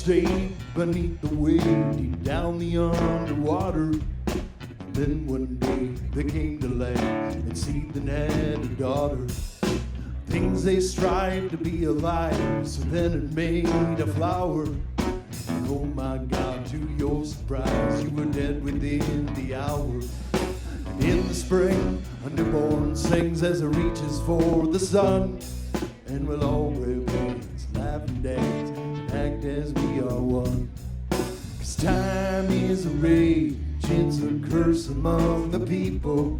stayed beneath the wave, deep down the underwater. Then one day they came to land, and Ethan had a daughter. Things they strive to be alive, so then it made a flower. Oh my God, to your surprise, you were dead within the hour. And in the spring, a newborn sings as it reaches for the sun. And we'll all wear wings, laugh and dance, and act as we are one. 'Cause time is a rage, it's a curse among the people.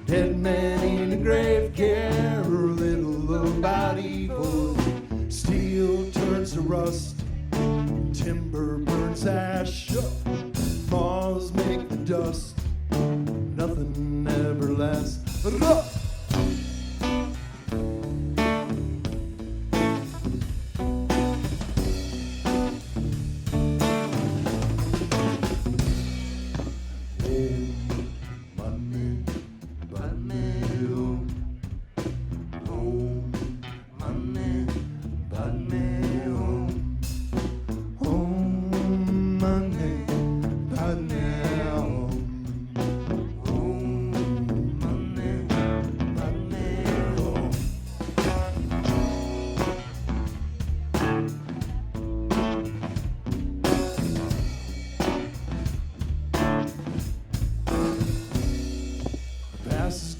Dead man in a grave care little about evil. Steel turns to rust, timber burns ash. Moths make the dust, nothing ever lasts.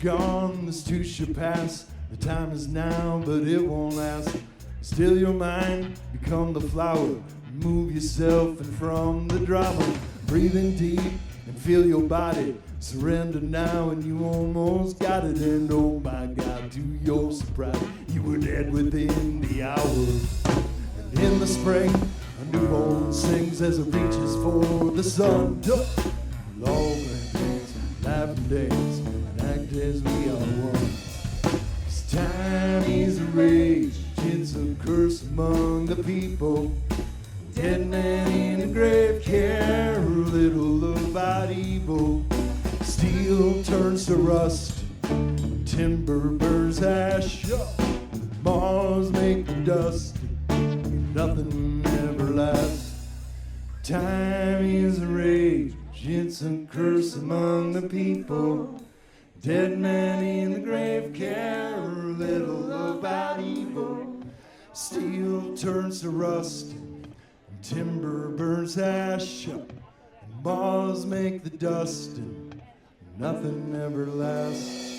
Gone, this too shall pass. The time is now, but it won't last. Still your mind, become the flower. Move yourself and from the drama. Breathe in deep and feel your body. Surrender now and you almost got it. And oh my God, to your surprise, you were dead within the hour. And in the spring, a newborn sings as it reaches for the sun. Long dance, laugh and dance, act as we are one. 'Cause time is a rage, it's a curse among the people. Dead man in a grave care little about evil. Steel turns to rust, timber burns ash. Moths make the dust, nothing ever lasts. Time is a rage, it's a curse among the people. Dead man in the grave care little about evil. Steel turns to rust, and timber burns ash. And moths make the dust, and nothing ever lasts.